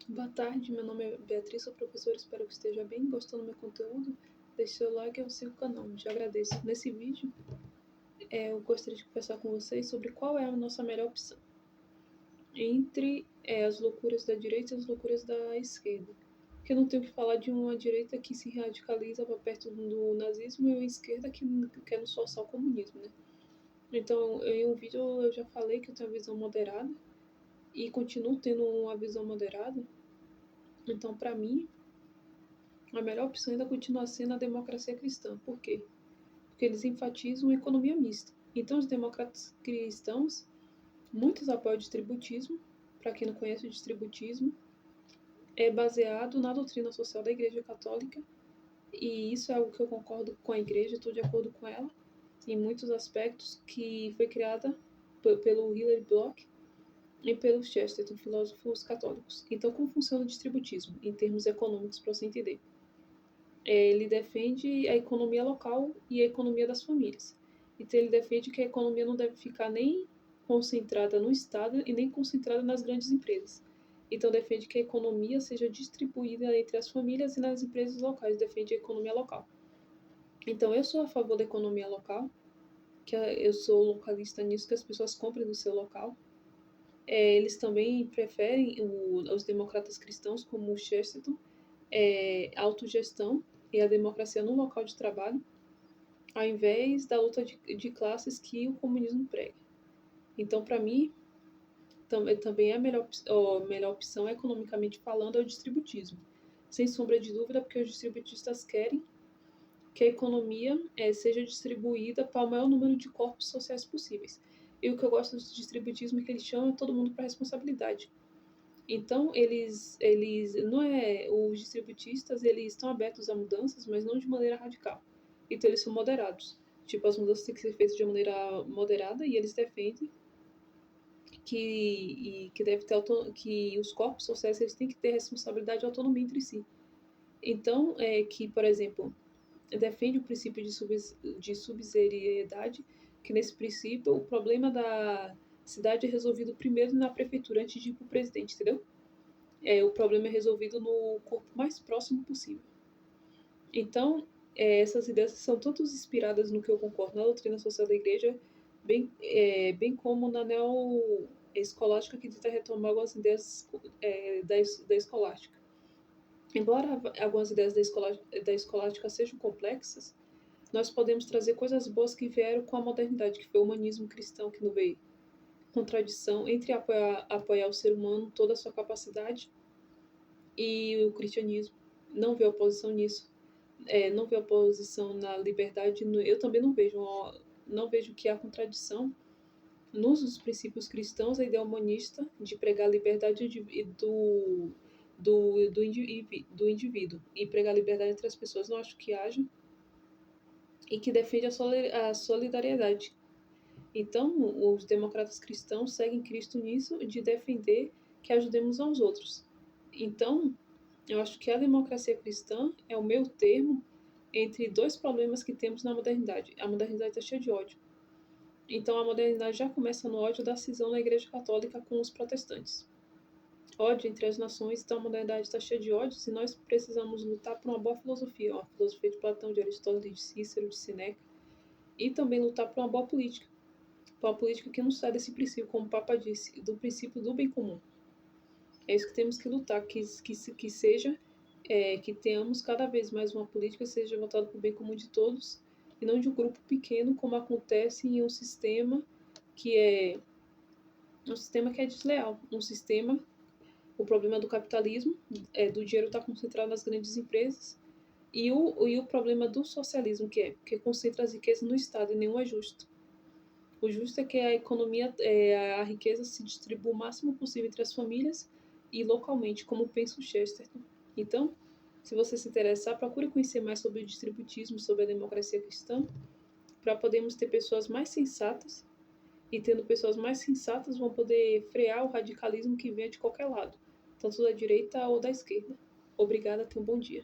Boa tarde, meu nome é Beatriz, sou professora, espero que esteja bem, gostando do meu conteúdo. Deixe seu like e eu sigo o canal, já agradeço. Nesse vídeo, eu gostaria de conversar com vocês sobre qual é a nossa melhor opção entre as loucuras da direita e as loucuras da esquerda. Porque eu não tenho que falar de uma direita que se radicaliza para perto do nazismo e uma esquerda que quer nos forçar o comunismo, né? Então, em um vídeo eu já falei que eu tenho uma visão moderada e continuo tendo uma visão moderada. Então, para mim, a melhor opção ainda continua sendo a democracia cristã. Por quê? Porque eles enfatizam a economia mista. Então, os democratas cristãos, muitos apoiam o distributismo. Para quem não conhece, o distributismo é baseado na doutrina social da Igreja Católica, e isso é algo que eu concordo com a Igreja, estou de acordo com ela, em muitos aspectos, que foi criada pelo Hilary Block e pelos Chesterton, filósofos católicos. Então, como funciona o distributismo, em termos econômicos, para você entender? Ele defende a economia local e a economia das famílias. Então, ele defende que a economia não deve ficar nem concentrada no Estado e nem concentrada nas grandes empresas. Então, defende que a economia seja distribuída entre as famílias e nas empresas locais. Defende a economia local. Então, eu sou a favor da economia local, que eu sou localista nisso, que as pessoas comprem do seu local. Eles também preferem, os democratas cristãos, como o Chesterton, autogestão e a democracia no local de trabalho, ao invés da luta de classes que o comunismo prega. Então, para mim, também a melhor opção, economicamente falando, é o distributismo. Sem sombra de dúvida, porque os distributistas querem que a economia seja distribuída para o maior número de corpos sociais possíveis. E o que eu gosto do distributismo é que eles chamam todo mundo para responsabilidade. Então, não é, os distributistas, eles estão abertos a mudanças, mas não de maneira radical. Então, eles são moderados. Tipo, as mudanças têm que ser feitas de maneira moderada e eles defendem que deve ter que os corpos sociais eles têm que ter responsabilidade e autonomia entre si. Então, que, por exemplo, defende o princípio de subsidiariedade, que nesse princípio o problema da cidade é resolvido primeiro na prefeitura antes de ir para o presidente, entendeu? O problema é resolvido no corpo mais próximo possível. Então, essas ideias são tanto inspiradas no que eu concordo na doutrina social da igreja, bem como na neo-escolástica, que tenta retomar algumas ideias da escolástica. Embora algumas ideias da escolástica sejam complexas, nós podemos trazer coisas boas que vieram com a modernidade, que foi o humanismo cristão, que não veio contradição entre apoiar o ser humano, toda a sua capacidade, e o cristianismo. Não vê oposição nisso. Não vê oposição na liberdade. Eu também não vejo que há contradição nos princípios cristãos, a ideia humanista de pregar a liberdade do indivíduo e pregar a liberdade entre as pessoas. Não acho que haja. E que defende a solidariedade. Então, os democratas cristãos seguem Cristo nisso de defender que ajudemos aos outros. Então, eu acho que a democracia cristã é o meio termo entre dois problemas que temos na modernidade. A modernidade está cheia de ódio. Então, a modernidade já começa no ódio da cisão na Igreja Católica com os protestantes. Ódio entre as nações, então a modernidade está cheia de ódios e nós precisamos lutar por uma boa filosofia, uma filosofia de Platão, de Aristóteles, de Cícero, de Seneca, e também lutar por uma boa política, por uma política que não sai desse princípio, como o Papa disse, do princípio do bem comum. É isso que temos que lutar, que seja, que tenhamos cada vez mais uma política que seja voltada para o bem comum de todos e não de um grupo pequeno, como acontece em um sistema que é desleal, o problema do capitalismo, do dinheiro estar concentrado nas grandes empresas, e o problema do socialismo, que concentra as riquezas no Estado, e nenhum é justo. O justo é que a economia, a riqueza se distribua o máximo possível entre as famílias e localmente, como pensa o Chesterton. Então, se você se interessar, procure conhecer mais sobre o distributismo, sobre a democracia cristã, para podermos ter pessoas mais sensatas, e tendo pessoas mais sensatas vão poder frear o radicalismo que vem de qualquer lado, tanto da direita ou da esquerda. Obrigada, tenha um bom dia.